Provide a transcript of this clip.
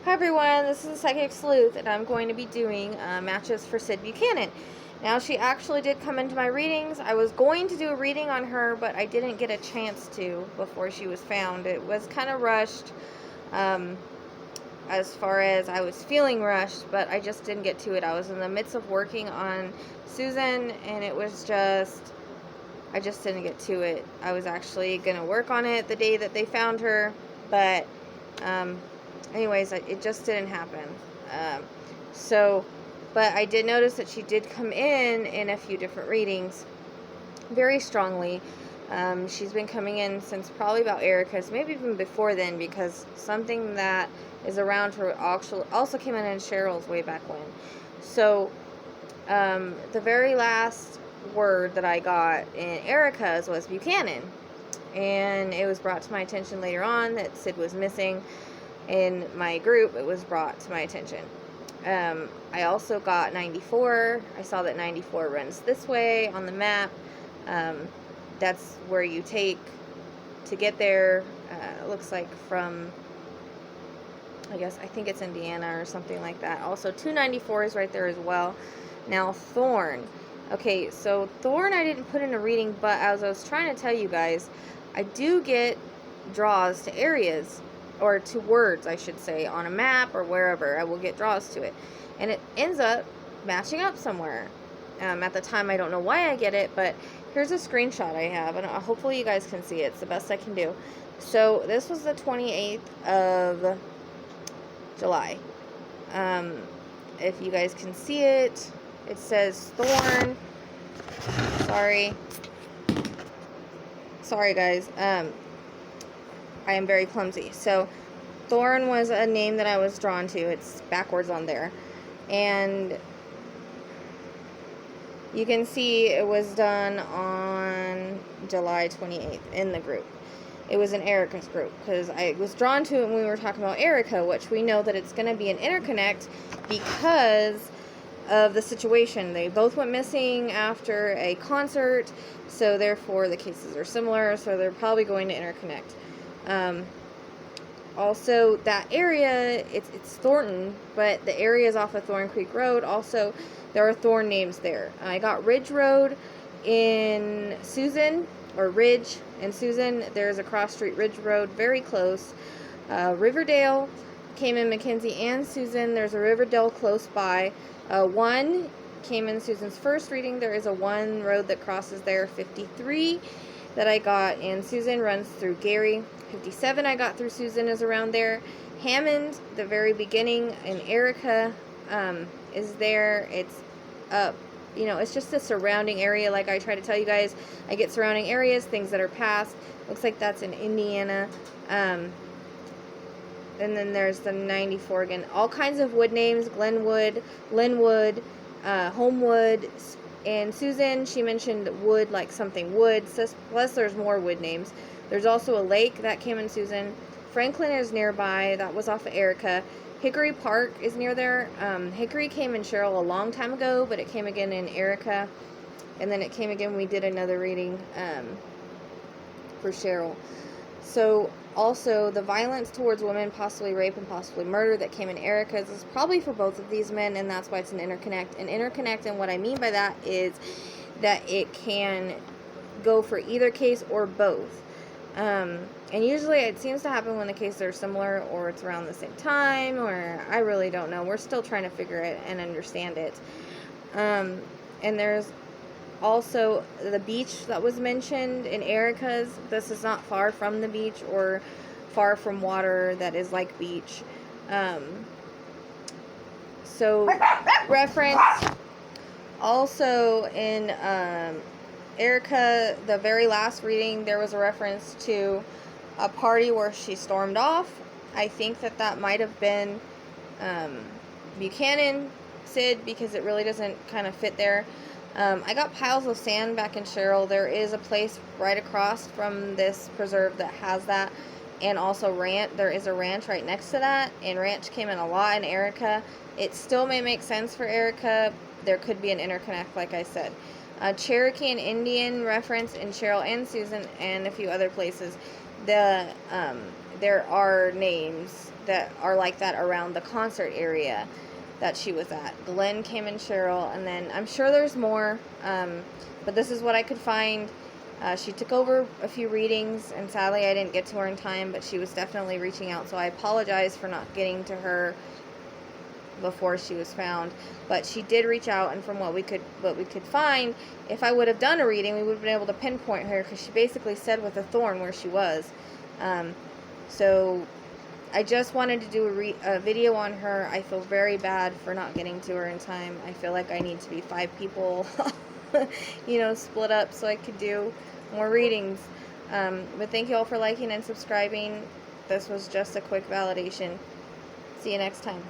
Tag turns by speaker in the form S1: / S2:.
S1: Hi everyone, this is the Psychic Sleuth, and I'm going to be doing matches for Sid Bucannan. Now, she actually did come into my readings. I was going to do a reading on her, but I didn't get a chance to before she was found. It was kind of rushed, as far as I was feeling rushed, but I just didn't get to it. I was in the midst of working on Susan, and it was just, I just didn't get to it. I was actually going to work on it the day that they found her, but anyways, it just didn't happen. But I did notice that she did come in a few different readings very strongly. She's been coming in since probably about Erica's, maybe even before then, because something that is around her also came in Cheryl's way back when. So the very last word that I got in Erica's was Bucannan, and it was brought to my attention later on that Sid was missing. In my group, it was brought to my attention. I also got 94. I saw that 94 runs this way on the map. That's where you take to get there. It looks like from, I think it's Indiana or something like that. Also, 294 is right there as well. Now, Thorn. Okay, so Thorn I didn't put in a reading, but as I was trying to tell you guys, I do get draws to areas, or to words, I should say, on a map or wherever. I will get draws to it, and it ends up matching up somewhere. At the time, I don't know why I get it, but here's a screenshot I have, and hopefully you guys can see it. It's the best I can do. So this was the 28th of July. If you guys can see it, it says Thorn. Sorry guys. I am very clumsy. So Thorn was a name that I was drawn to. It's backwards on there. And you can see it was done on July 28th in the group. It was in Erica's group, because I was drawn to it when we were talking about Erica, which we know that it's going to be an interconnect because of the situation. They both went missing after a concert, so therefore the cases are similar, so they're probably going to interconnect. Also, that area, it's Thornton, but the area is off of Thorn Creek Road. Also, there are Thorn names there. I got Ridge Road in Susan, or Ridge and Susan. There's a cross street Ridge Road, very close. Riverdale came in Mackenzie and Susan. There's a Riverdale close by. One came in Susan's first reading. There is a one road that crosses there. 53 that I got in Susan runs through Gary. 57 I got through Susan is around there. Hammond, the very beginning, in Erica is there. It's up. It's just the surrounding area. Like I try to tell you guys, I get surrounding areas, things that are past. Looks like that's in Indiana. And then there's the 94 again. All kinds of wood names: Glenwood, Linwood, Homewood. And Susan, she mentioned wood, like something wood. Plus, there's more wood names. There's also a lake that came in Susan. Franklin is nearby. That was off of Erica. Hickory Park is near there. Hickory came in Cheryl a long time ago, but it came again in Erica. And then it came again when we did another reading for Cheryl. So, also, the violence towards women, possibly rape and possibly murder, that came in Erica's is probably for both of these men, and that's why it's an interconnect. An interconnect, and what I mean by that is that it can go for either case or both. And usually it seems to happen when the cases are similar, or it's around the same time, or I really don't know. We're still trying to figure it and understand it. And there's also the beach that was mentioned in Erica's. This is not far from the beach or far from water that is like beach. So reference also in Erica, the very last reading, there was a reference to a party where she stormed off. I think that might have been Bucannan, Sid, because it really doesn't kind of fit there. I got piles of sand back in Cheryl. There is a place right across from this preserve that has that, and also there is a ranch right next to that, and ranch came in a lot in Erica. It still may make sense for Erica. There could be an interconnect, like I said. Cherokee and Indian reference in Cheryl and Susan and a few other places. There there are names that are like that around the concert area that she was at. Glenn, Kim, and Cheryl, and then I'm sure there's more, but this is what I could find. She took over a few readings, and sadly I didn't get to her in time, but she was definitely reaching out, so I apologize for not getting to her before she was found. But she did reach out, and from what we could find, if I would have done a reading, we would have been able to pinpoint her, because she basically said with a thorn where she was. So I just wanted to do a video on her. I feel very bad for not getting to her in time. I feel like I need to be 5 people split up so I could do more readings. But thank you all for liking and subscribing. This was just a quick validation. See you next time.